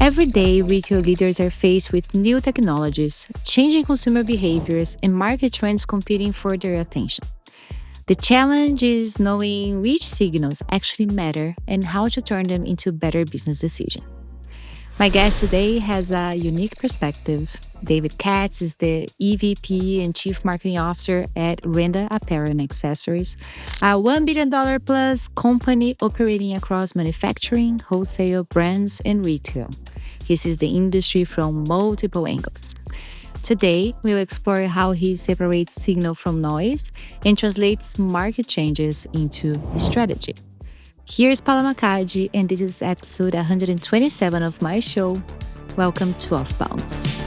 Every day, retail leaders are faced with new technologies, changing consumer behaviors, and market trends competing for their attention. The challenge is knowing which signals actually matter and how to turn them into better business decisions. My guest today has a unique perspective. David Katz is the EVP and Chief Marketing Officer at Randa Apparel and Accessories, a $1 billion plus company operating across manufacturing, wholesale, brands, and retail. He sees the industry from multiple angles. Today, we'll explore how he separates signal from noise and translates market changes into strategy. Here's Paula Macaggi, and this is episode 127 of my show. Welcome to OFFBounds.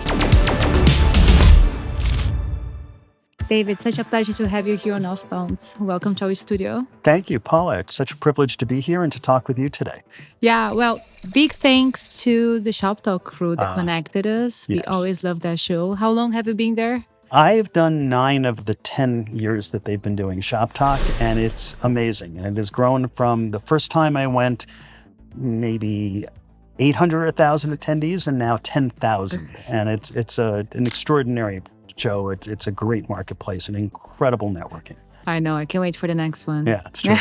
David, such a pleasure to have you here on OFFBounds. Welcome to our studio. Thank you, Paula. It's such a privilege to be here and to talk with you today. Yeah, well, big thanks to the Shop Talk crew that connected us. Yes. We always love that show. How long have you been there? I've done 9 of the 10 years that they've been doing Shop Talk, and it's amazing. And it has grown from the first time I went, maybe 800 or 1,000 attendees, and now 10,000. And it's an extraordinary show. It's a great marketplace and incredible networking. I know. I can't wait for the next one. Yeah, it's true.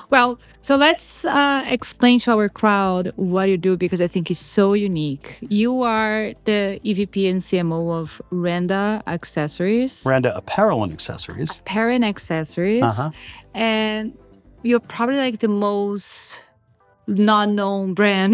Well, so let's explain to our crowd what you do, because I think it's so unique. You are the EVP and CMO of Randa Accessories. Randa Apparel and Accessories. Apparel and Accessories. And you're probably like the most not-known brand,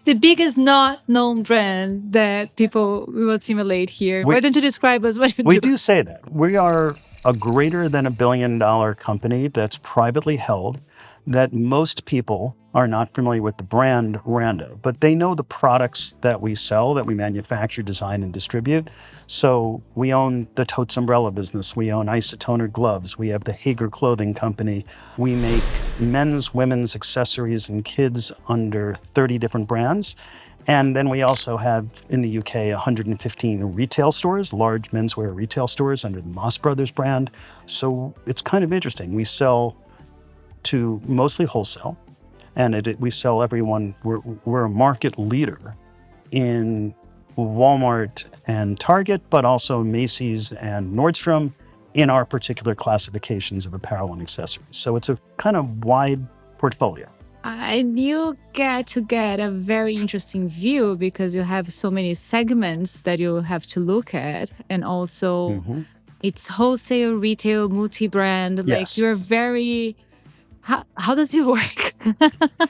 the biggest not-known brand that people will simulate here. Why don't you describe us what you do? We do say that. We are a greater than $1 billion company that's privately held, that most people are not familiar with the brand Randa, but they know the products that we sell, that we manufacture, design, and distribute. So we own the Totes umbrella business. We own Isotoner gloves. We have the Hager clothing company. We make men's, women's accessories and kids under 30 different brands. And then we also have in the UK 115 retail stores, large menswear retail stores under the Moss Brothers brand. So it's kind of interesting. We sell to mostly wholesale, and we sell everyone. We're a market leader in Walmart and Target, but also Macy's and Nordstrom in our particular classifications of apparel and accessories. So it's a kind of wide portfolio. And you get to get a very interesting view because you have so many segments that you have to look at. And also it's wholesale, retail, multi-brand. Yes. Like you're very... How does it work?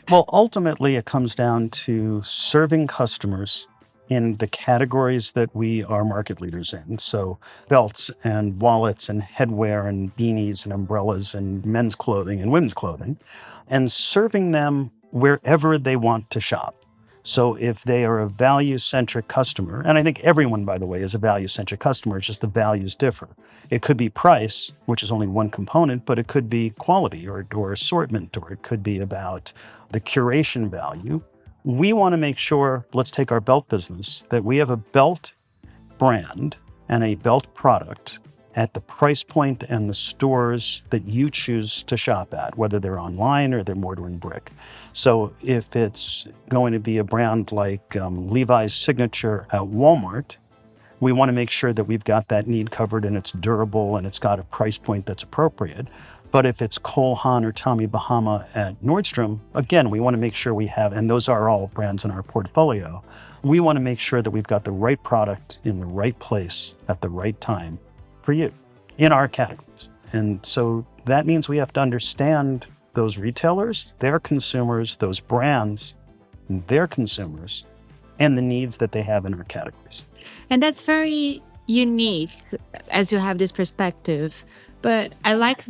Well, ultimately, it comes down to serving customers in the categories that we are market leaders in. So belts and wallets and headwear and beanies and umbrellas and men's clothing and women's clothing, and serving them wherever they want to shop. So if they are a value-centric customer, and I think everyone, by the way, is a value-centric customer, it's just the values differ. It could be price, which is only one component, but it could be quality or assortment, or it could be about the curation value. We want to make sure, let's take our belt business, that we have a belt brand and a belt product at the price point and the stores that you choose to shop at, whether they're online or they're mortar and brick. So if it's going to be a brand like Levi's Signature at Walmart, we want to make sure that we've got that need covered and it's durable and it's got a price point that's appropriate. But if it's Cole Haan or Tommy Bahama at Nordstrom, again, we want to make sure we have, and those are all brands in our portfolio, we want to make sure that we've got the right product in the right place at the right time for you in our categories. And so that means we have to understand those retailers, their consumers, those brands, their consumers, and the needs that they have in our categories. And that's very unique as you have this perspective. But I like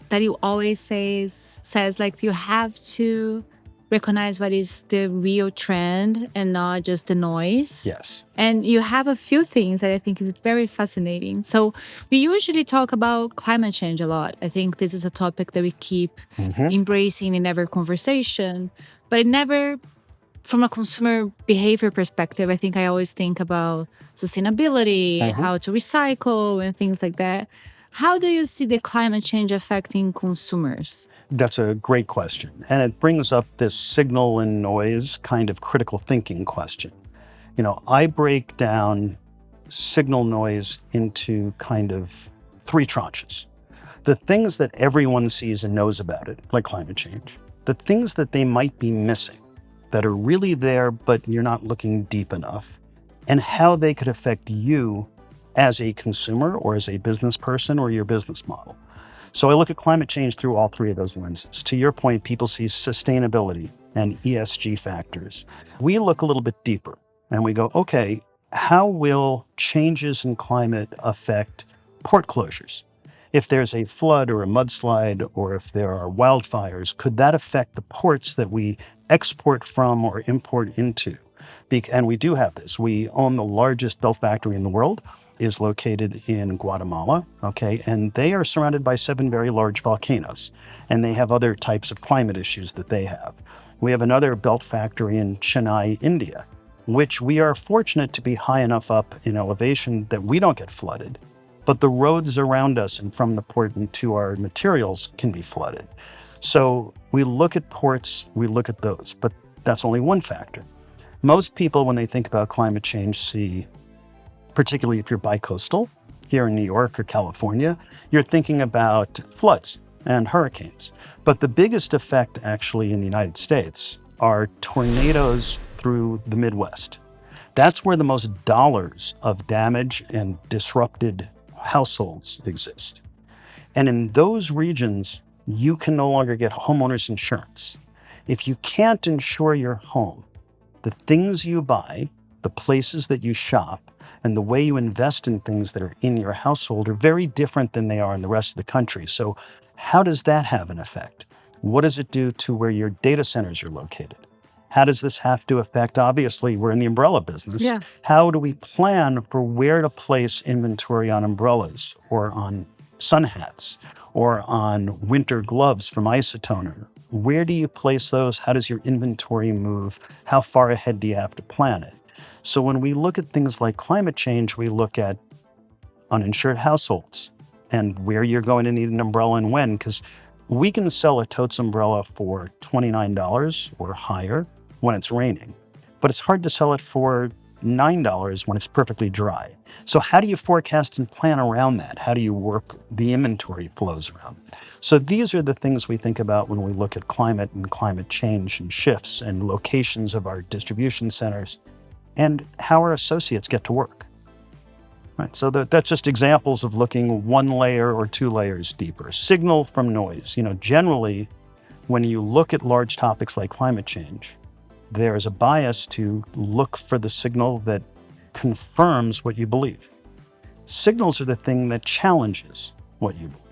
that you always says like you have to recognize what is the real trend and not just the noise. Yes. And you have a few things that I think is very fascinating. So we usually talk about climate change a lot. I think this is a topic that we keep embracing in every conversation, but it never, from a consumer behavior perspective, I think I always think about sustainability, how to recycle and things like that. How do you see the climate change affecting consumers? That's a great question. And it brings up this signal and noise kind of critical thinking question. I break down signal noise into kind of three tranches. The things that everyone sees and knows about it, like climate change, the things that they might be missing that are really there, but you're not looking deep enough, and how they could affect you as a consumer or as a business person or your business model. So I look at climate change through all three of those lenses. To your point, people see sustainability and ESG factors. We look a little bit deeper and we go, okay, how will changes in climate affect port closures? If there's a flood or a mudslide, or if there are wildfires, could that affect the ports that we export from or import into? And we do have this. We own the largest belt factory in the world, is located in Guatemala, okay? And they are surrounded by 7 very large volcanoes, and they have other types of climate issues that they have. We have another belt factory in Chennai, India, which we are fortunate to be high enough up in elevation that we don't get flooded. But the roads around us and from the port into our materials can be flooded. So we look at ports, we look at those, but that's only one factor. Most people, when they think about climate change, see, particularly if you're bicoastal, here in New York or California, you're thinking about floods and hurricanes. But the biggest effect actually in the United States are tornadoes through the Midwest. That's where the most dollars of damage and disrupted households exist. And in those regions, you can no longer get homeowners insurance. If you can't insure your home, the things you buy, the places that you shop, and the way you invest in things that are in your household are very different than they are in the rest of the country. So how does that have an effect? What does it do to where your data centers are located? How does this have to affect, obviously, we're in the umbrella business. Yeah. How do we plan for where to place inventory on umbrellas or on sun hats or on winter gloves from Isotoner? Where do you place those? How does your inventory move? How far ahead do you have to plan it? So when we look at things like climate change, we look at uninsured households and where you're going to need an umbrella and when, because we can sell a totes umbrella for $29 or higher when it's raining, but it's hard to sell it for $9 when it's perfectly dry. So how do you forecast and plan around that? How do you work the inventory flows around it? So these are the things we think about when we look at climate and climate change and shifts and locations of our distribution centers and how our associates get to work. Right, so that's just examples of looking one layer or two layers deeper. Signal from noise. Generally, when you look at large topics like climate change, there is a bias to look for the signal that confirms what you believe. Signals are the thing that challenges what you believe.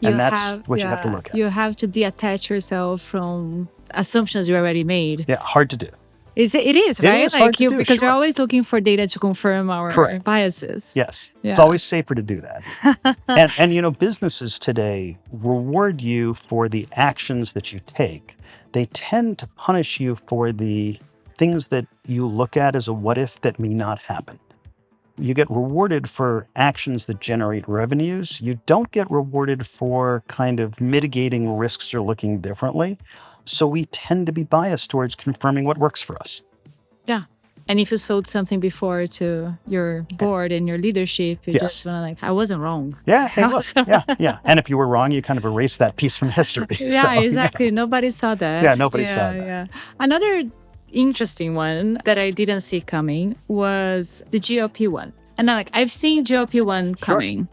And that's what you have to look at. You have to detach yourself from assumptions you already made. Yeah, hard to do. It is, right? It is hard to do, because sure. we're always looking for data to confirm our Correct. biases. Yes. Yeah. It's always safer to do that. and businesses today reward you for the actions that you take. They tend to punish you for the things that you look at as a what if that may not happen. You get rewarded for actions that generate revenues. You don't get rewarded for kind of mitigating risks or looking differently. So we tend to be biased towards confirming what works for us. Yeah. And if you sold something before to your board and your leadership, you just want to I wasn't wrong. Yeah, hey, look. Yeah. And if you were wrong, you kind of erase that piece from history. Yeah, exactly. Nobody saw that. Yeah, nobody saw that. Yeah. Another interesting one that I didn't see coming was the GLP-1. And I've seen GLP-1 coming.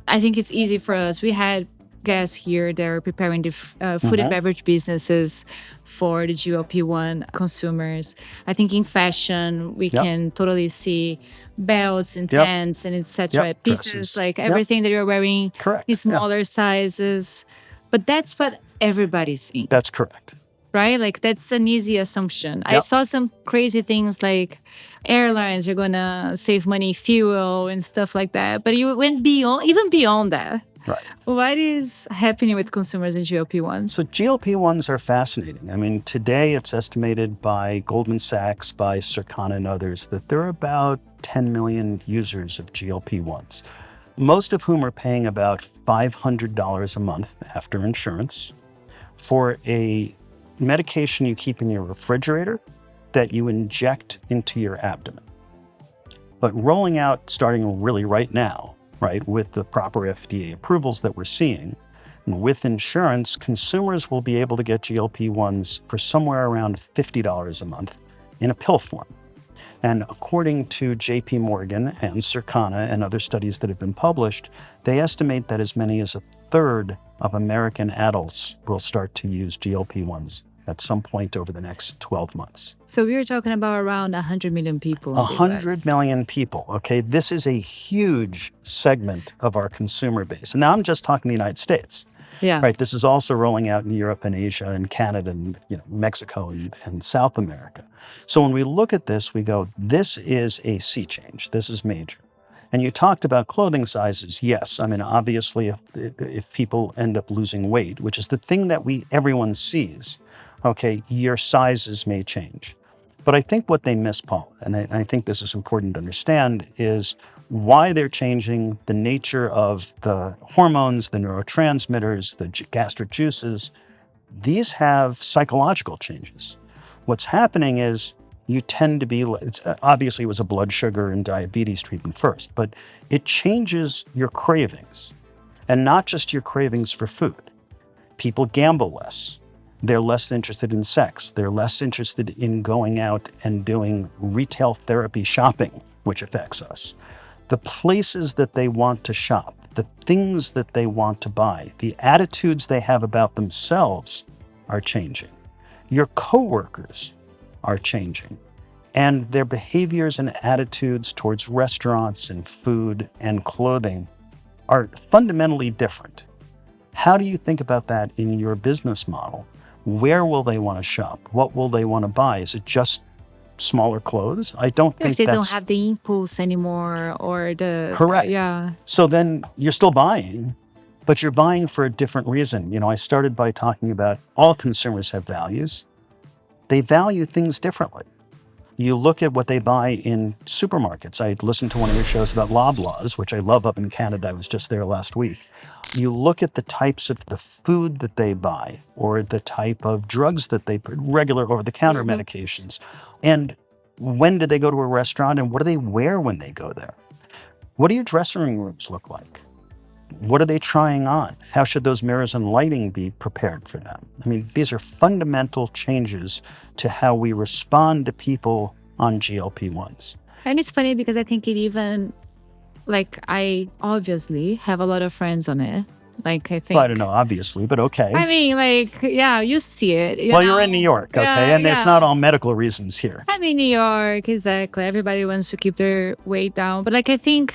I think it's easy for us. We had guests here that are preparing the food and beverage businesses for the GLP-1 consumers. I think in fashion, we can totally see belts and pants and etc. Pieces, dresses. Everything that you're wearing Correct. in smaller sizes. But that's what everybody's seeing. That's correct. Right? That's an easy assumption. I saw some crazy things like airlines are going to save money, fuel and stuff like that. But you went even beyond that. Right. What is happening with consumers in GLP-1s? So GLP-1s are fascinating. I mean, today it's estimated by Goldman Sachs, by Circana and others, that there are about 10 million users of GLP-1s. most of whom are paying about $500 a month after insurance for a medication you keep in your refrigerator that you inject into your abdomen. But rolling out, starting really right now, right, with the proper FDA approvals that we're seeing, and with insurance, consumers will be able to get GLP-1s for somewhere around $50 a month in a pill form. And according to JP Morgan and Circana and other studies that have been published, they estimate that as many as a third of American adults will start to use GLP-1s at some point over the next 12 months. So we were talking about around 100 million people. 100 million people, okay? This is a huge segment of our consumer base. And now I'm just talking the United States. Yeah. Right. This is also rolling out in Europe and Asia and Canada and Mexico and South America. So when we look at this, we go, this is a sea change. This is major. And you talked about clothing sizes. Yes. I mean, obviously, if people end up losing weight, which is the thing that everyone sees, okay, your sizes may change. But I think what they miss, Paul, and I think this is important to understand, is why they're changing the nature of the hormones, the neurotransmitters, the gastric juices. These have psychological changes. What's happening is you tend to be, obviously it was a blood sugar and diabetes treatment first, but it changes your cravings, and not just your cravings for food. People gamble less. They're less interested in sex. They're less interested in going out and doing retail therapy shopping, which affects us. The places that they want to shop, the things that they want to buy, the attitudes they have about themselves are changing. Your coworkers are changing, and their behaviors and attitudes towards restaurants and food and clothing are fundamentally different. How do you think about that in your business model? Where will they want to shop? What will they want to buy? Is it just smaller clothes? I don't think if they don't have the impulse anymore or the... Correct. Yeah. So then you're still buying, but you're buying for a different reason. I started by talking about all consumers have values. They value things differently. You look at what they buy in supermarkets. I listened to one of your shows about Loblaws, which I love up in Canada. I was just there last week. You look at the types of the food that they buy or the type of drugs that they put, regular over-the-counter medications. And when do they go to a restaurant and what do they wear when they go there? What do your dressing rooms look like? What are they trying on? How should those mirrors and lighting be prepared for them? I mean, these are fundamental changes to how we respond to people on GLP-1s. And it's funny because I think it even... I obviously have a lot of friends on it. I think... Well, I don't know, obviously, but okay. I mean, yeah, you see it. You're in New York, okay? And it's not all medical reasons here. I'm in New York, exactly. Everybody wants to keep their weight down. But I think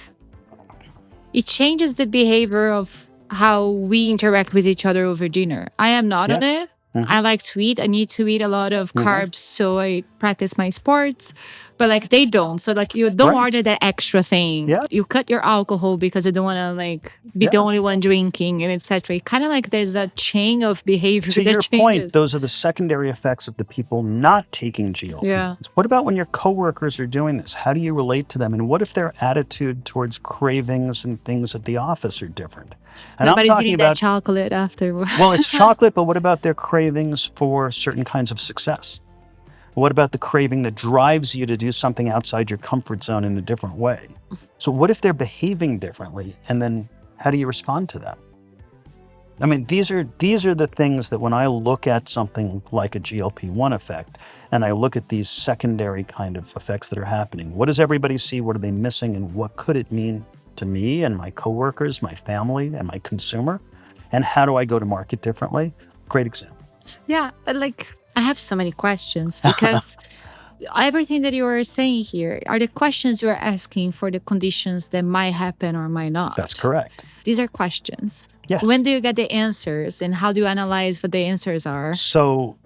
it changes the behavior of how we interact with each other over dinner. I am not on it. Mm-hmm. I like to eat. I need to eat a lot of carbs, so I practice my sports. But they don't. So you don't order that extra thing. Yeah. You cut your alcohol because you don't want to be the only one drinking and etc. Kind of there's a chain of behavior to that your changes. Point, those are the secondary effects of the people not taking GLP-1s. Yeah. What about when your coworkers are doing this? How do you relate to them? And what if their attitude towards cravings and things at the office are different? And Nobody's I'm talking eating about that chocolate afterwards. Well, it's chocolate, but what about their cravings for certain kinds of success? What about the craving that drives you to do something outside your comfort zone in a different way? So what if they're behaving differently? And then how do you respond to that? I mean, these are the things that when I look at something like a GLP-1 effect, and I look at these secondary kind of effects that are happening, what does everybody see? What are they missing? And what could it mean to me and my coworkers, my family, and my consumer? And how do I go to market differently? Great example. Yeah, but I have so many questions because everything that you are saying here are the questions you are asking for the conditions that might happen or might not. That's correct. These are questions. Yes. When do you get the answers and how do you analyze what the answers are? So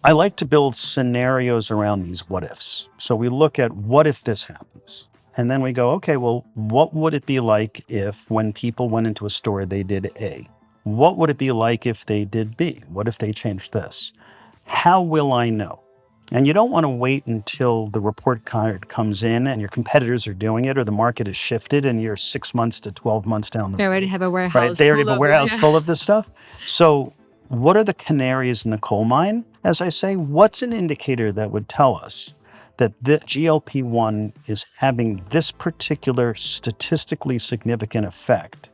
I like to build scenarios around these what ifs. So we look at what if this happens? And then we go, okay, well, what would it be like if when people went into a store, they did A? What would it be like if they did B? What if they changed this? How will I know? And you don't want to wait until the report card comes in and your competitors are doing it or the market has shifted and you're 6 months to 12 months down the They road. already have a Right? warehouse They already full have a of warehouse full of this stuff. So what are the canaries in the coal mine? As I say, what's an indicator that would tell us that the GLP-1 is having this particular statistically significant effect?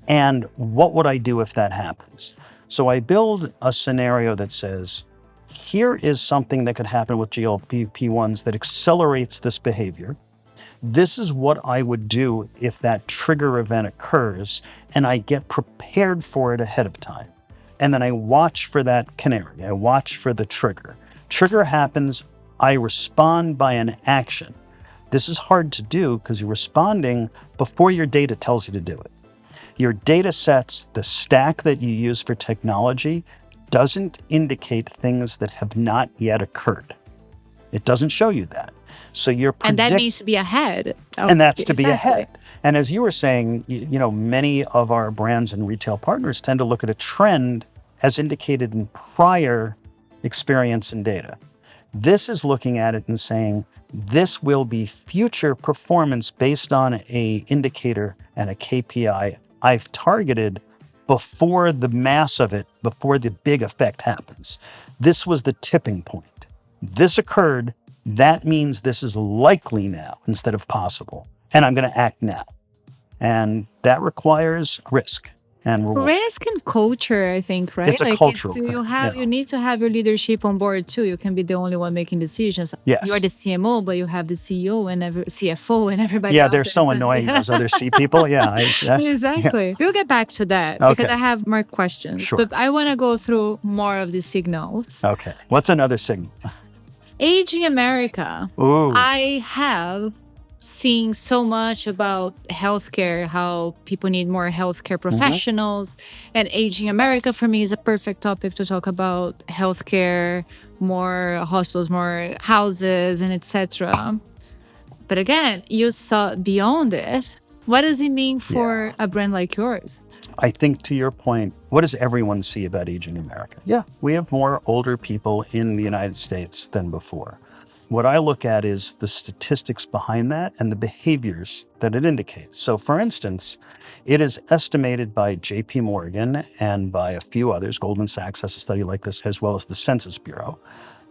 And what would I do if that happens? So I build a scenario that says, here is something that could happen with GLP-1s that accelerates this behavior. This is what I would do if that trigger event occurs, and I get prepared for it ahead of time. And then I watch for that canary. I watch for the trigger. Trigger happens, I respond by an action. This is hard to do because you're responding before your data tells you to do it. Your data sets, the stack that you use for technology, doesn't indicate things that have not yet occurred. It doesn't show you that. So you're And that means to be ahead. and that's to be ahead. And as you were saying, many of our brands and retail partners tend to look at a trend as indicated in prior experience and data. This is looking at it and saying, this will be future performance based on a indicator and a KPI I've targeted before the mass of it, before the big effect happens. This was the tipping point. This occurred. That means this is likely now instead of possible. And I'm going to act now. And that requires risk and reward. Risk and culture, I think, right? It's a cultural thing. You need to have your leadership on board too. You can be the only one making decisions. Yes. You are the CMO, but you have the CEO and CFO and everybody Yeah, else. they're so annoying, those other C people. Yeah. Exactly. We'll get back to that because I have more questions. Sure. But I want to go through more of the signals. Okay. What's another signal? Aging America. Ooh. I have seen so much about healthcare, how people need more healthcare professionals. And Aging America for me is a perfect topic to talk about healthcare, more hospitals, more houses, and etc. But again, you saw beyond it. What does it mean for a brand like yours? I think to your point, what does everyone see about Aging America? Yeah, we have more older people in the United States than before. What I look at is the statistics behind that and the behaviors that it indicates. So for instance, it is estimated by JP Morgan and by a few others, Goldman Sachs has a study like this, as well as the Census Bureau,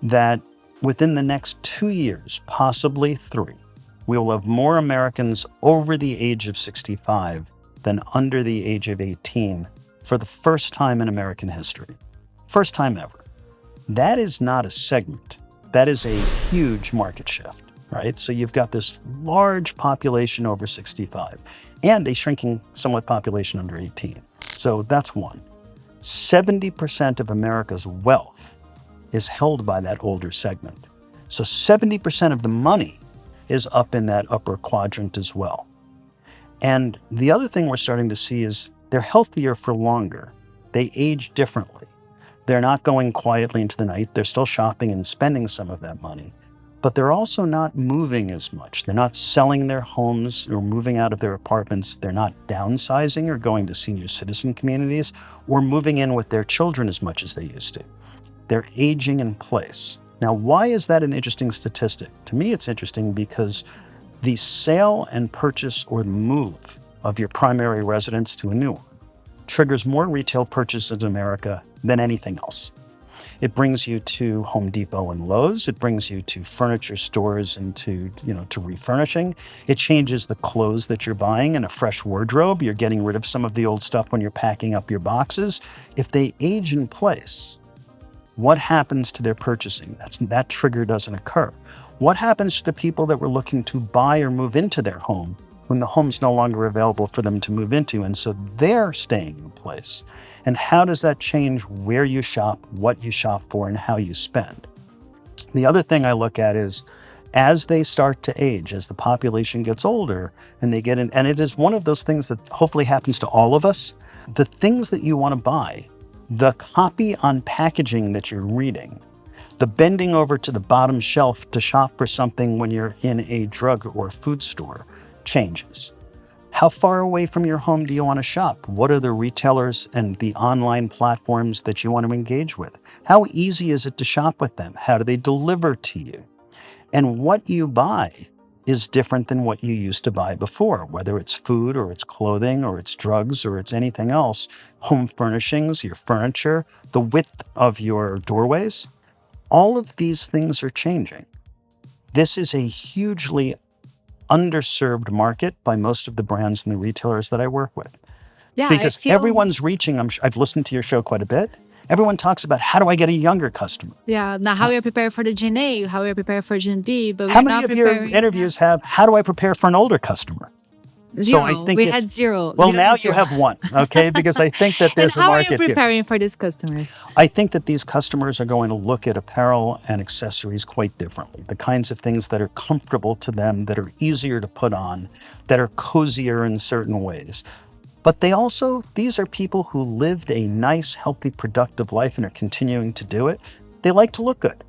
that within the next 2 years, possibly 3, we will have more Americans over the age of 65 than under the age of 18 for the first time in American history. First time ever. That is not a segment. That is a huge market shift, right? So you've got this large population over 65 and a shrinking somewhat population under 18. So that's one. 70% of America's wealth is held by that older segment. So 70% of the money is up in that upper quadrant as well. And the other thing we're starting to see is they're healthier for longer. They age differently. They're not going quietly into the night. They're still shopping and spending some of that money, but they're also not moving as much. They're not selling their homes or moving out of their apartments. They're not downsizing or going to senior citizen communities or moving in with their children as much as they used to. They're aging in place. Now, why is that an interesting statistic? To me, it's interesting because the sale and purchase or move of your primary residence to a new one triggers more retail purchases in America than anything else. It brings you to Home Depot and Lowe's. It brings you to furniture stores and to refurnishing. It changes the clothes that you're buying and a fresh wardrobe. You're getting rid of some of the old stuff when you're packing up your boxes. If they age in place, what happens to their purchasing? That trigger doesn't occur. What happens to the people that were looking to buy or move into their home when the home's no longer available for them to move into? And so they're staying in place. And how does that change where you shop, what you shop for, and how you spend? The other thing I look at is as they start to age, as the population gets older and they get in, and it is one of those things that hopefully happens to all of us, the things that you want to buy, the copy on packaging that you're reading, the bending over to the bottom shelf to shop for something when you're in a drug or food store changes. How far away from your home do you want to shop? What are the retailers and the online platforms that you want to engage with? How easy is it to shop with them? How do they deliver to you? And what you buy is different than what you used to buy before, whether it's food or it's clothing or it's drugs or it's anything else, home furnishings, your furniture, the width of your doorways. All of these things are changing. This is a hugely underserved market by most of the brands and the retailers that I work with. Yeah, Because everyone's reaching, I've listened to your show quite a bit. Everyone talks about how do I get a younger customer? Yeah, now how we prepare for the Gen A, how we prepare for Gen B, but How we're many not of your preparing. interviews have, how do I prepare for an older customer? Zero. So I think we it's- had zero. Well, We don't now have you zero. have one, okay? Because I think that And there's a how are you market here. preparing for these customers? I think that these customers are going to look at apparel and accessories quite differently. The kinds of things that are comfortable to them, that are easier to put on, that are cozier in certain ways. But these are people who lived a nice, healthy, productive life and are continuing to do it. They like to look good.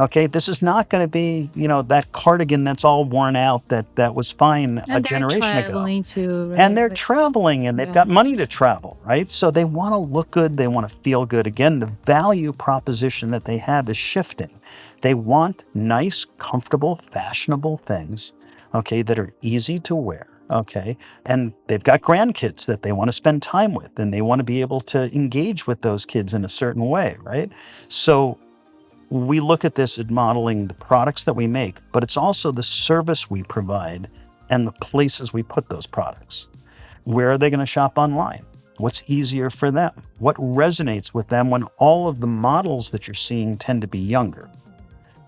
Okay, this is not going to be, that cardigan that's all worn out that was fine a generation ago. Traveling too, right? And they're traveling and they've got money to travel, right? So they want to look good. They want to feel good. Again, the value proposition that they have is shifting. They want nice, comfortable, fashionable things, okay, that are easy to wear, okay? And they've got grandkids that they want to spend time with and they want to be able to engage with those kids in a certain way, right? So we look at this as modeling the products that we make, but it's also the service we provide and the places we put those products. Where are they going to shop online? What's easier for them? What resonates with them when all of the models that you're seeing tend to be younger,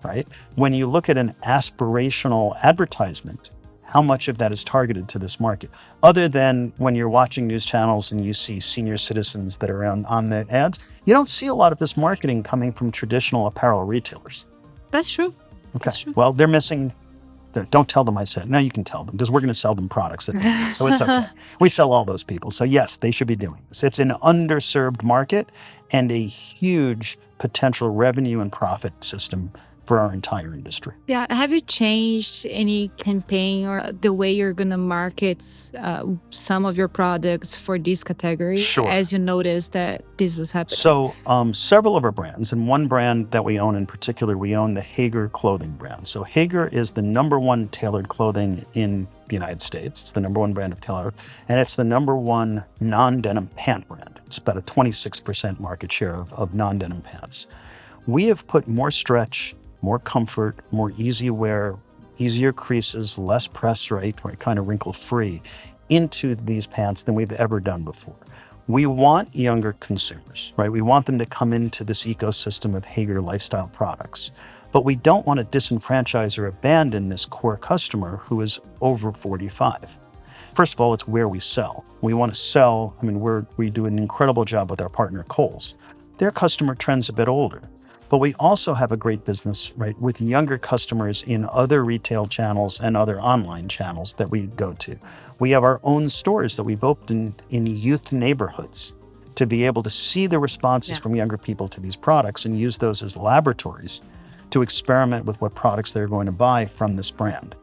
right? When you look at an aspirational advertisement, how much of that is targeted to this market? Other than when you're watching news channels and you see senior citizens that are on the ads, you don't see a lot of this marketing coming from traditional apparel retailers. That's true. Okay. That's true. Well, they're missing. Don't tell them I said. No, you can tell them because we're going to sell them products. So it's okay. We sell all those people. So yes, they should be doing this. It's an underserved market and a huge potential revenue and profit system for our entire industry. Yeah. Have you changed any campaign or the way you're going to market some of your products for this category? Sure. As you noticed that this was happening? So several of our brands, and one brand that we own in particular, we own the Hager clothing brand. So Hager is the number one tailored clothing in the United States. It's the number one brand of tailored, and it's the number one non-denim pant brand. It's about a 26% market share of non-denim pants. We have put more stretch, more comfort, more easy wear, easier creases, less press rate, or kind of wrinkle-free into these pants than we've ever done before. We want younger consumers, right? We want them to come into this ecosystem of Hager lifestyle products, but we don't want to disenfranchise or abandon this core customer who is over 45. First of all, it's where we sell. We want to sell, we do an incredible job with our partner Kohl's. Their customer trend's a bit older. But we also have a great business, right, with younger customers in other retail channels and other online channels that we go to. We have our own stores that we've opened in youth neighborhoods to be able to see the responses from younger people to these products and use those as laboratories to experiment with what products they're going to buy from this brand.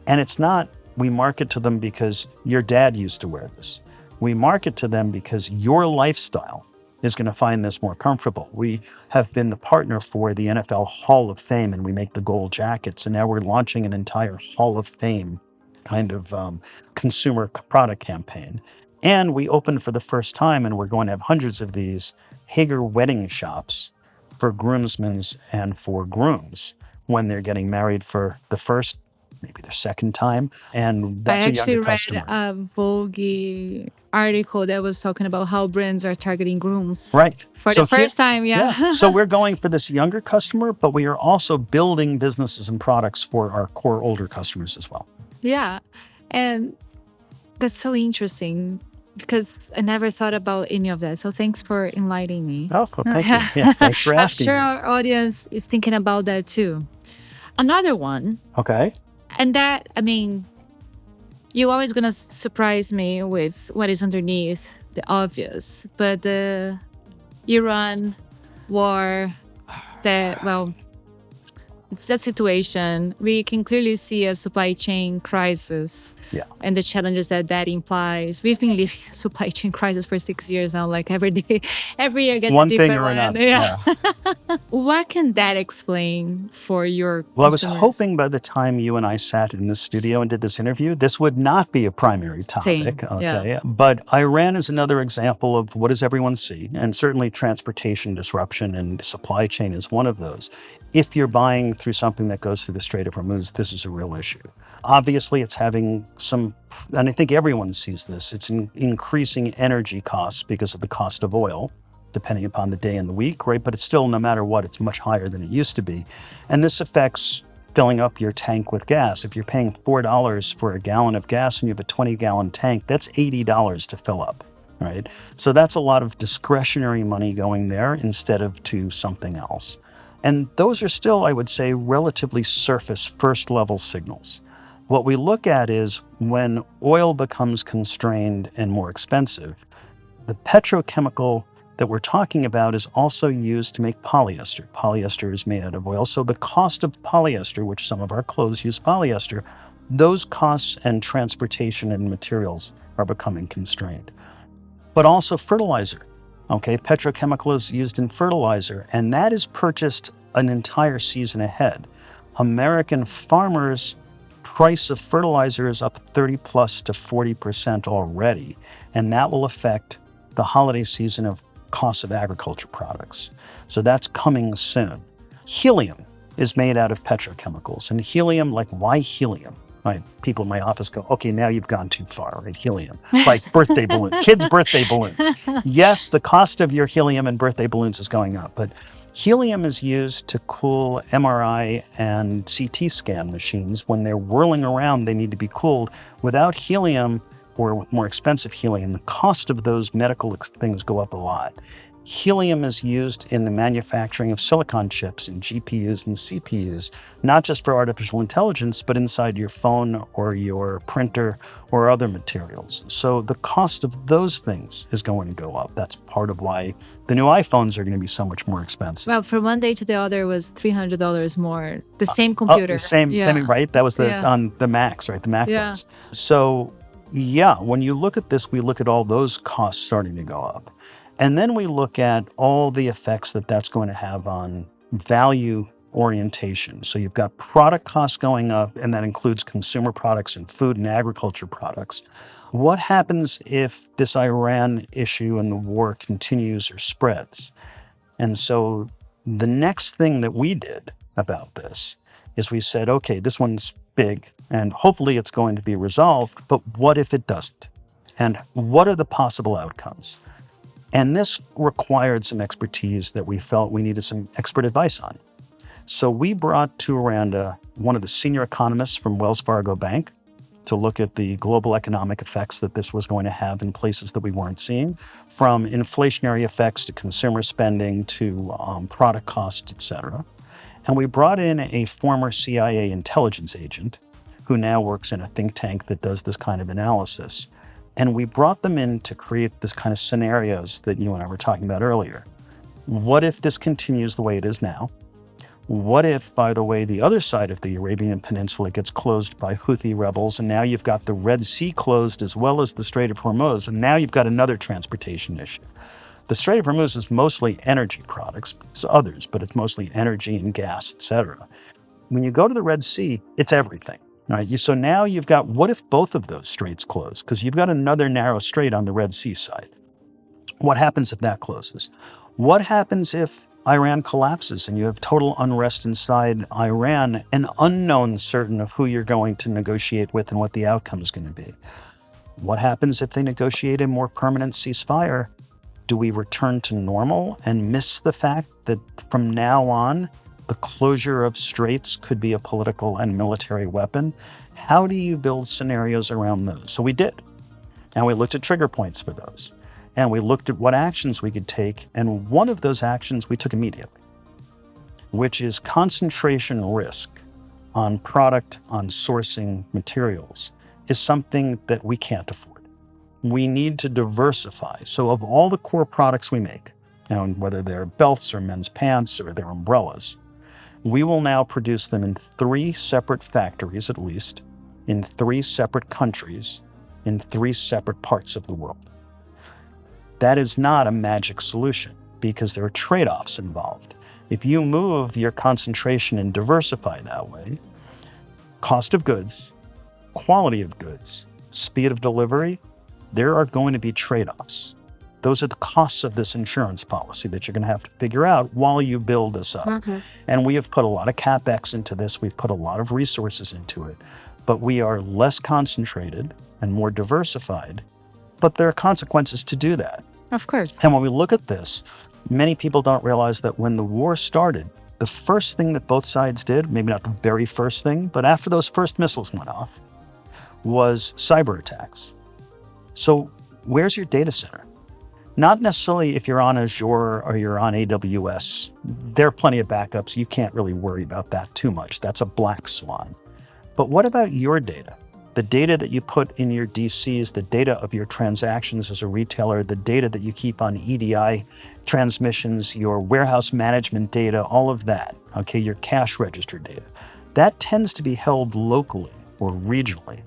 And it's not, we market to them because your dad used to wear this. We market to them because your lifestyle is going to find this more comfortable. We have been the partner for the NFL Hall of Fame, and we make the gold jackets. And now we're launching an entire Hall of Fame kind of consumer product campaign. And we opened for the first time, and we're going to have hundreds of these Hager wedding shops for groomsmen and for grooms when they're getting married for the first, maybe their second time. And that's a younger customer. I actually read a Vogue article that was talking about how brands are targeting grooms. Right. For the first time, yeah. So we're going for this younger customer, but we are also building businesses and products for our core older customers as well. Yeah. And that's so interesting because I never thought about any of that. So thanks for enlightening me. Oh, well, thank you. Yeah, thanks for asking. I'm sure our audience is thinking about that too. Another one. Okay. And that, you're always going to surprise me with what is underneath the obvious. But the Iran war, it's that situation. We can clearly see a supply chain crisis and the challenges that implies. We've been living a supply chain crisis for 6 years now, like every day, every year gets One a different thing or one. another. Yeah. What can that explain for your Well, I was consumers? hoping by the time you and I sat in this studio and did this interview, this would not be a primary topic. Same, Okay. yeah. But Iran is another example of what does everyone see? And certainly transportation disruption and supply chain is one of those. If you're buying through something that goes through the Strait of Hormuz, this is a real issue. Obviously, it's having some, and I think everyone sees this, it's increasing energy costs because of the cost of oil, depending upon the day and the week, right? But it's still, no matter what, it's much higher than it used to be. And this affects filling up your tank with gas. If you're paying $4 for a gallon of gas and you have a 20-gallon tank, that's $80 to fill up, right? So that's a lot of discretionary money going there instead of to something else. And those are still, I would say, relatively surface first-level signals. What we look at is when oil becomes constrained and more expensive, the petrochemical that we're talking about is also used to make polyester. Polyester is made out of oil. So the cost of polyester, which some of our clothes use polyester, those costs and transportation and materials are becoming constrained. But also fertilizer. Okay, petrochemical is used in fertilizer, and that is purchased an entire season ahead. American farmers' price of fertilizer is up 30 plus to 40% already, and that will affect the holiday season of costs of agriculture products. So that's coming soon. Helium is made out of petrochemicals, and helium, like why helium? Right? People in my office go, okay, now you've gone too far, right? Helium, like birthday balloons, kids' birthday balloons. Yes, the cost of your helium and birthday balloons is going up, but helium is used to cool MRI and CT scan machines. When they're whirling around, they need to be cooled. Without helium, or with more expensive helium, the cost of those medical things go up a lot. Helium is used in the manufacturing of silicon chips in GPUs and CPUs, not just for artificial intelligence, but inside your phone or your printer or other materials. So the cost of those things is going to go up. That's part of why the new iPhones are going to be so much more expensive. Well, from one day to the other was $300 more. The same computer. Same, right? That was on the Macs, right? The MacBooks. Yeah. So yeah, when you look at this, we look at all those costs starting to go up. And then we look at all the effects that that's going to have on value orientation. So you've got product costs going up, and that includes consumer products and food and agriculture products. What happens if this Iran issue and the war continues or spreads? And so the next thing that we did about this is we said, okay, this one's big, and hopefully it's going to be resolved, but what if it doesn't? And what are the possible outcomes? And this required some expertise that we felt we needed some expert advice on. So we brought to Randa one of the senior economists from Wells Fargo Bank to look at the global economic effects that this was going to have in places that we weren't seeing, from inflationary effects to consumer spending to product costs, et cetera. And we brought in a former CIA intelligence agent who now works in a think tank that does this kind of analysis. And we brought them in to create this kind of scenarios that you and I were talking about earlier. What if this continues the way it is now? What if, by the way, the other side of the Arabian Peninsula gets closed by Houthi rebels, and now you've got the Red Sea closed as well as the Strait of Hormuz, and now you've got another transportation issue. The Strait of Hormuz is mostly energy products, it's others, but it's mostly energy and gas, etc. When you go to the Red Sea, it's everything. Right? So now you've got, what if both of those straits close? Because you've got another narrow strait on the Red Sea side. What happens if that closes? What happens if Iran collapses and you have total unrest inside Iran, an unknown certain of who you're going to negotiate with and what the outcome is going to be? What happens if they negotiate a more permanent ceasefire? Do we return to normal and miss the fact that from now on, the closure of straits could be a political and military weapon? How do you build scenarios around those? So we did. And we looked at trigger points for those. And we looked at what actions we could take. And one of those actions we took immediately, which is concentration risk on product, on sourcing materials, is something that we can't afford. We need to diversify. So of all the core products we make, whether they're belts or men's pants or they're umbrellas, We will now produce them in 3 separate factories, at least, in 3 separate countries, in 3 separate parts of the world. That is not a magic solution because there are trade-offs involved. If you move your concentration and diversify that way, cost of goods, quality of goods, speed of delivery, there are going to be trade-offs. Those are the costs of this insurance policy that you're going to have to figure out while you build this up. And we have put a lot of CapEx into this. We've put a lot of resources into it. But we are less concentrated and more diversified. But there are consequences to do that. Of course. And when we look at this, many people don't realize that when the war started, the first thing that both sides did, maybe not the very first thing, but after those first missiles went off, was cyber attacks. So where's your data center? Not necessarily if you're on Azure or you're on AWS. There are plenty of backups. You can't really worry about that too much. That's a black swan. But what about your data? The data that you put in your DCs, the data of your transactions as a retailer, the data that you keep on EDI transmissions, your warehouse management data, all of that, okay, your cash register data. That tends to be held locally or regionally.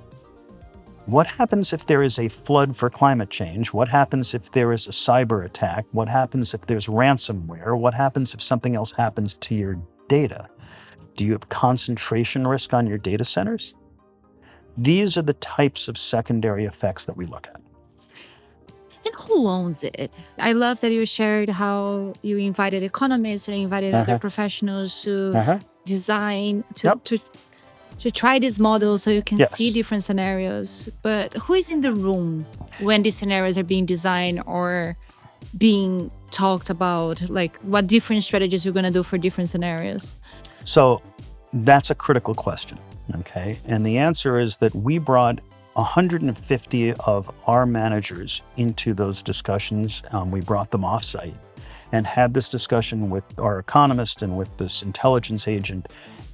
What happens if there is a flood for climate change? What happens if there is a cyber attack? What happens if there's ransomware? What happens if something else happens to your data? Do you have concentration risk on your data centers? These are the types of secondary effects that we look at. And who owns it? I love that you shared how you invited economists and invited other professionals to design, to try this model so you can see different scenarios. But who is in the room when these scenarios are being designed or being talked about? Like what different strategies you're going to do for different scenarios? So that's a critical question, okay? And the answer is that we brought 150 of our managers into those discussions. We brought them offsite and had this discussion with our economist and with this intelligence agent.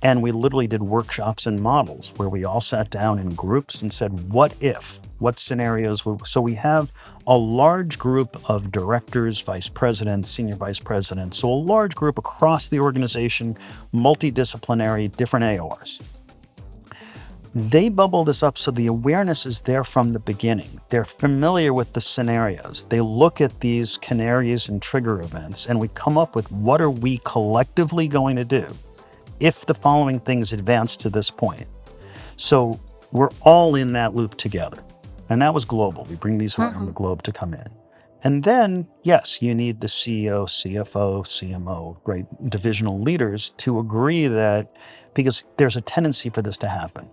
And we literally did workshops and models where we all sat down in groups and said, what if? What scenarios? So we have a large group of directors, vice presidents, senior vice presidents. So a large group across the organization, multidisciplinary, different AORs. They bubble this up so the awareness is there from the beginning. They're familiar with the scenarios. They look at these canaries and trigger events, and we come up with what are we collectively going to do if the following things advance to this point. So we're all in that loop together. And that was global. We bring these around the globe to come in. And then, yes, you need the CEO, CFO, CMO, right, divisional leaders to agree that, because there's a tendency for this to happen.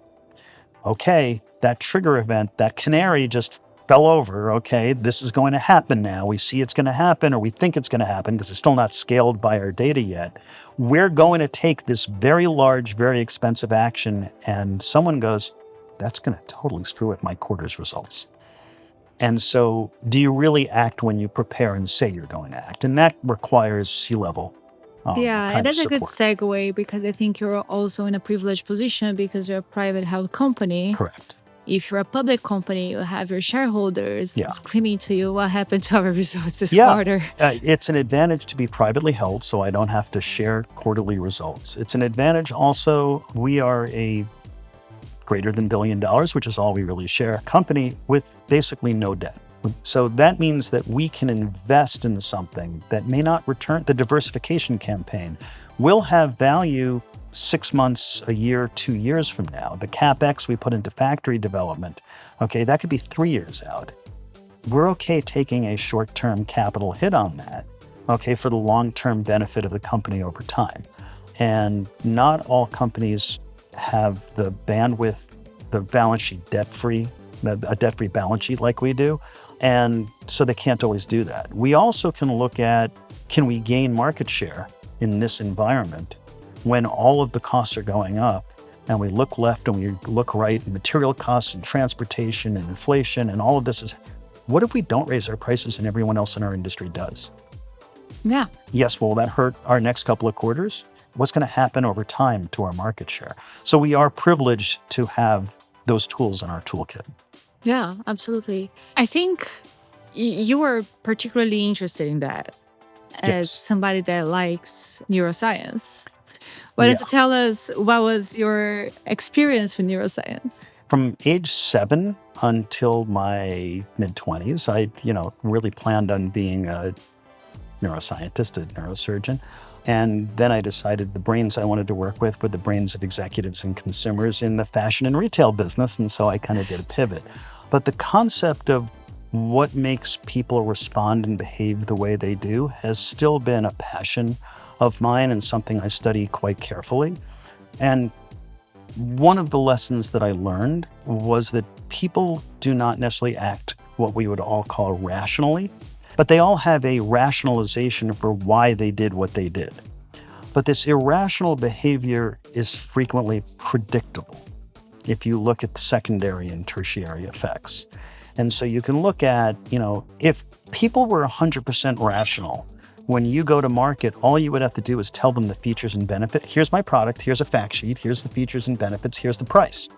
Okay, that trigger event, that canary just fell over. Okay, this is going to happen now. We see it's going to happen, or we think it's going to happen because it's still not scaled by our data yet. We're going to take this very large, very expensive action, and someone goes, that's going to totally screw with my quarter's results. And so do you really act when you prepare and say you're going to act? And that requires C-level. And that's a good segue because I think you're also in a privileged position because you're a private held company. Correct. If you're a public company, you have your shareholders screaming to you, what happened to our results this quarter? It's an advantage to be privately held, so I don't have to share quarterly results. It's an advantage also, we are a greater than $1 billion, which is all we really share, company with basically no debt. So that means that we can invest in something that may not return. The diversification campaign will have value 6 months, a year, 2 years from now. The CapEx we put into factory development, okay, that could be 3 years out. We're okay taking a short-term capital hit on that, okay, for the long-term benefit of the company over time. And not all companies have the bandwidth, the balance sheet debt-free, a debt-free balance sheet like we do. And so they can't always do that. We also can look at, can we gain market share in this environment when all of the costs are going up and we look left and we look right, and material costs and transportation and inflation and all of this is, what if we don't raise our prices and everyone else in our industry does? Yeah. Yes, will that hurt our next couple of quarters? What's going to happen over time to our market share? So we are privileged to have those tools in our toolkit. Yeah, absolutely. I think you were particularly interested in that as somebody that likes neuroscience. Why Yeah. don't you tell us what was your experience with neuroscience? From age 7 until my mid-20s, I, really planned on being a neuroscientist, a neurosurgeon. And then I decided the brains I wanted to work with were the brains of executives and consumers in the fashion and retail business. And so I kind of did a pivot. But the concept of what makes people respond and behave the way they do has still been a passion of mine and something I study quite carefully. And one of the lessons that I learned was that people do not necessarily act what we would all call rationally, but they all have a rationalization for why they did what they did. But this irrational behavior is frequently predictable if you look at secondary and tertiary effects. And so you can look at, if people were 100% rational, when you go to market, all you would have to do is tell them the features and benefits. Here's my product, here's a fact sheet, here's the features and benefits, here's the price.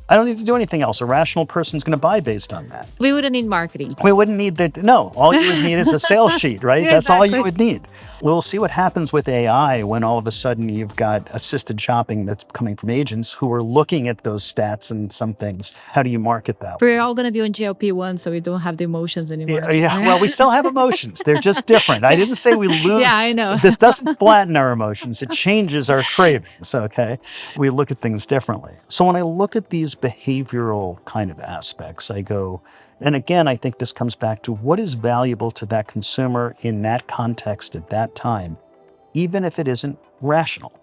I don't need to do anything else. A rational person's going to buy based on that. We wouldn't need marketing. We wouldn't need that. No, all you would need is a sales sheet, right? Yeah, That's all exactly. you would need. We'll see what happens with AI when all of a sudden you've got assisted shopping that's coming from agents who are looking at those stats and some things. How do you market that? We're all going to be on GLP-1, so we don't have the emotions anymore. Yeah. Well, we still have emotions. They're just different. I didn't say we lose. Yeah, I know. This doesn't flatten our emotions. It changes our cravings, okay? We look at things differently. So when I look at these behavioral kind of aspects, I go, and again, I think this comes back to what is valuable to that consumer in that context at that time, even if it isn't rational,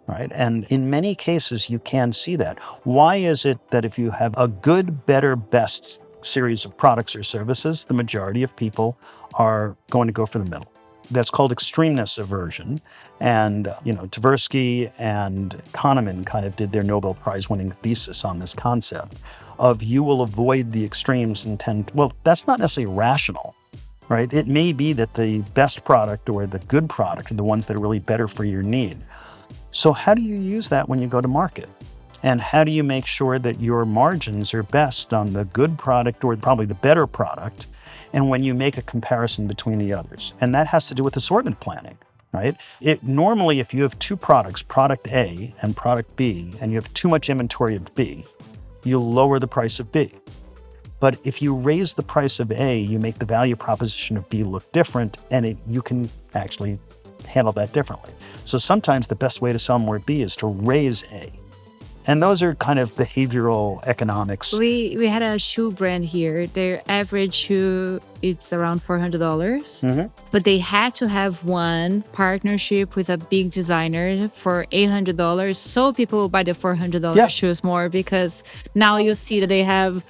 right? And in many cases, you can see that. Why is it that if you have a good, better, best series of products or services, the majority of people are going to go for the middle? That's called extremeness aversion. And, Tversky and Kahneman kind of did their Nobel Prize winning thesis on this concept of you will avoid the extremes and that's not necessarily rational, right? It may be that the best product or the good product are the ones that are really better for your need. So how do you use that when you go to market? And how do you make sure that your margins are best on the good product or probably the better product? And when you make a comparison between the others, and that has to do with assortment planning, right? Normally, if you have two products, product A and product B, and you have too much inventory of B, you'll lower the price of B. But if you raise the price of A, you make the value proposition of B look different, and you can actually handle that differently. So sometimes the best way to sell more B is to raise A. And those are kind of behavioral economics. We had a shoe brand here. Their average shoe, it's around $400. But they had to have one partnership with a big designer for $800. So people will buy the $400 shoes more because now you see that they have,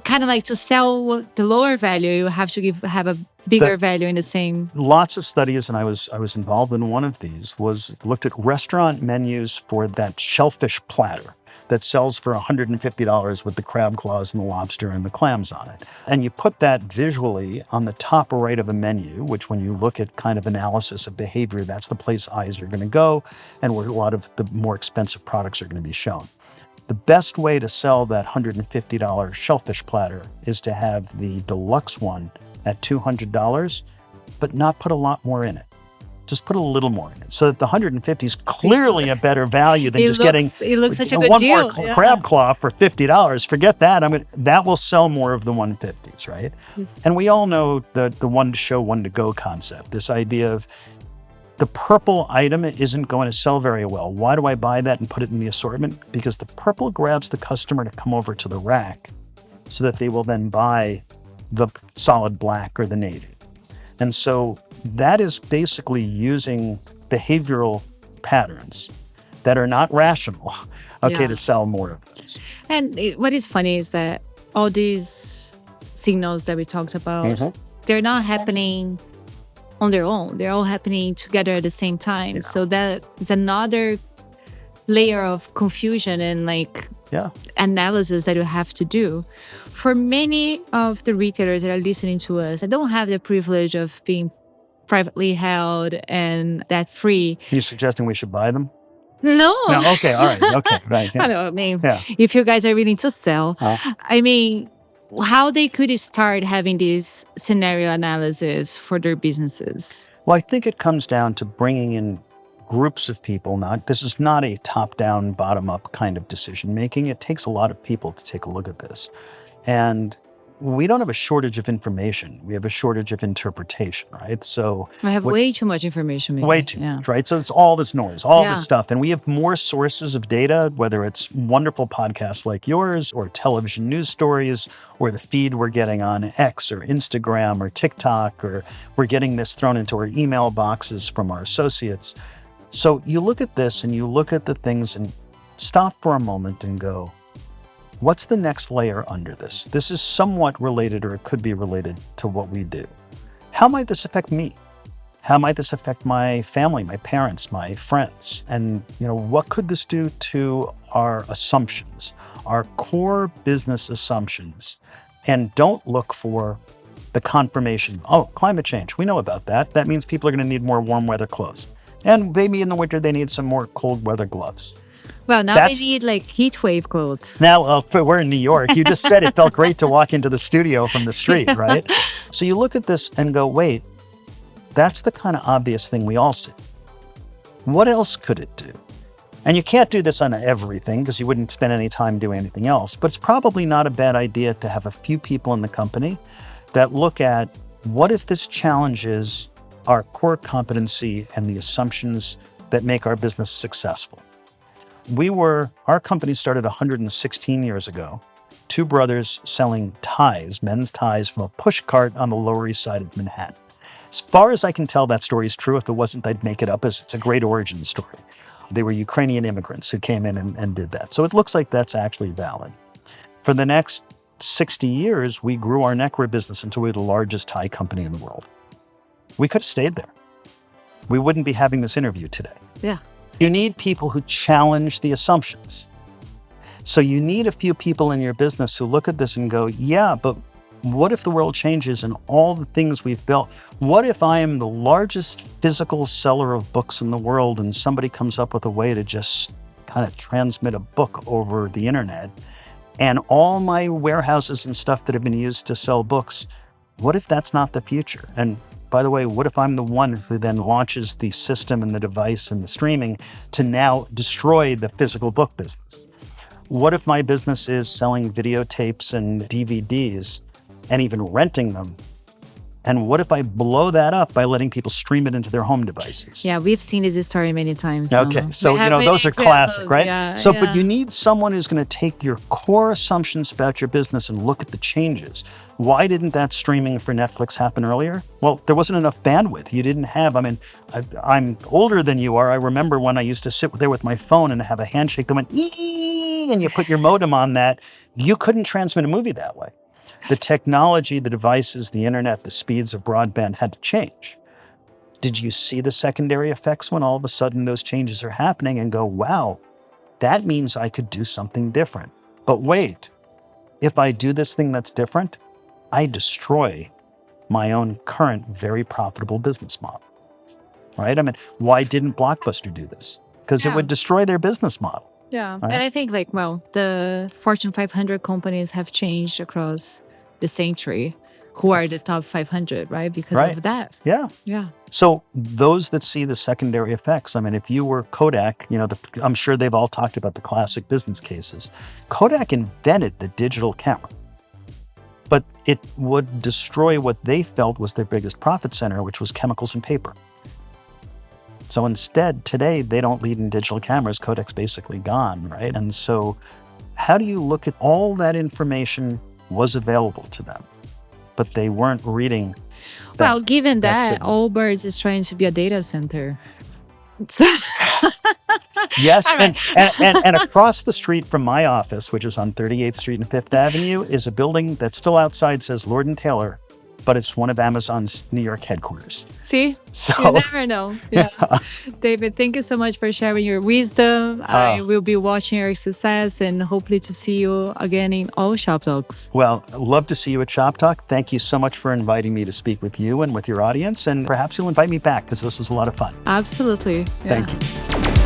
kind of like to sell the lower value, you have to have a bigger value in the same. Lots of studies, and I was involved in one of these, looked at restaurant menus for that shellfish platter that sells for $150 with the crab claws and the lobster and the clams on it. And you put that visually on the top right of a menu, which when you look at kind of analysis of behavior, that's the place eyes are going to go and where a lot of the more expensive products are going to be shown. The best way to sell that $150 shellfish platter is to have the deluxe one at $200, but not put a lot more in it. Just put a little more in it so that the 150 is clearly a better value than getting it looks such a good one deal. more crab claw for $50. Forget that. That will sell more of the 150s, right? And we all know the one to show, one to go concept. This idea of the purple item isn't going to sell very well. Why do I buy that and put it in the assortment? Because the purple grabs the customer to come over to the rack so that they will then buy the solid black or the navy. And so that is basically using behavioral patterns that are not rational, to sell more of those. And what is funny is that all these signals that we talked about, they're not happening on their own. They're all happening together at the same time. So that is another layer of confusion and analysis that you have to do. For many of the retailers that are listening to us, I don't have the privilege of being privately held and that free. Are you suggesting we should buy them? No. Okay, all right. Okay, right. Yeah. I don't know, if you guys are willing to sell, how they could start having this scenario analysis for their businesses? Well, I think it comes down to bringing in groups of people. This is not a top-down, bottom-up kind of decision-making. It takes a lot of people to take a look at this. And we don't have a shortage of information. We have a shortage of interpretation, right? So I have way too much information. Maybe. Way too much, right? So it's all this noise, all this stuff. And we have more sources of data, whether it's wonderful podcasts like yours or television news stories or the feed we're getting on X or Instagram or TikTok, or we're getting this thrown into our email boxes from our associates. So you look at this and you look at the things and stop for a moment and go, what's the next layer under this? This is somewhat related, or it could be related to what we do. How might this affect me? How might this affect my family, my parents, my friends? And what could this do to our assumptions, our core business assumptions? And don't look for the confirmation. Oh, climate change. We know about that. That means people are going to need more warm weather clothes. And maybe in the winter, they need some more cold weather gloves. Well, now we need like heat wave clothes. Now, we're in New York. You just said it felt great to walk into the studio from the street, right? So you look at this and go, wait, that's the kind of obvious thing we all see. What else could it do? And you can't do this on everything because you wouldn't spend any time doing anything else. But it's probably not a bad idea to have a few people in the company that look at what if this challenges our core competency and the assumptions that make our business successful. Our company started 116 years ago. Two brothers selling ties, men's ties, from a push cart on the Lower East Side of Manhattan. As far as I can tell, that story is true. If it wasn't, I'd make it up, as it's a great origin story. They were Ukrainian immigrants who came in and did that. So it looks like that's actually valid. For the next 60 years, we grew our neckwear business until we were the largest tie company in the world. We could have stayed there. We wouldn't be having this interview today. Yeah. You need people who challenge the assumptions. So you need a few people in your business who look at this and go, yeah, but what if the world changes and all the things we've built? What if I am the largest physical seller of books in the world and somebody comes up with a way to just kind of transmit a book over the internet, and all my warehouses and stuff that have been used to sell books, what if that's not the future? And by the way, what if I'm the one who then launches the system and the device and the streaming to now destroy the physical book business? What if my business is selling videotapes and DVDs and even renting them? And what if I blow that up by letting people stream it into their home devices? Yeah, we've seen this story many times. Okay, so those are classic, right? Yeah, But you need someone who's going to take your core assumptions about your business and look at the changes. Why didn't that streaming for Netflix happen earlier? Well, there wasn't enough bandwidth. You didn't have, I'm older than you are. I remember when I used to sit there with my phone and have a handshake that went, ee, and you put your modem on that. You couldn't transmit a movie that way. The technology, the devices, the internet, the speeds of broadband had to change. Did you see the secondary effects when all of a sudden those changes are happening and go, wow, that means I could do something different. But wait, if I do this thing that's different, I destroy my own current very profitable business model, right? Why didn't Blockbuster do this? Because it would destroy their business model. Yeah, right? And I think the Fortune 500 companies have changed across the century, who are the top 500, right? Because of that. Yeah. Yeah. So those that see the secondary effects, if you were Kodak, I'm sure they've all talked about the classic business cases. Kodak invented the digital camera, but it would destroy what they felt was their biggest profit center, which was chemicals and paper. So instead, today, they don't lead in digital cameras. Kodak's basically gone, right? And so how do you look at all that information was available to them, but they weren't reading well, given that Allbirds is trying to be a data center. Yes, and across the street from my office, which is on 38th Street and 5th Avenue, is a building that still outside says Lord & Taylor, but it's one of Amazon's New York headquarters. See? So, you never know. Yeah. David, thank you so much for sharing your wisdom. I will be watching your success and hopefully to see you again in all Shop Talks. Well, love to see you at Shop Talk. Thank you so much for inviting me to speak with you and with your audience. And perhaps you'll invite me back because this was a lot of fun. Absolutely. Yeah. Thank you.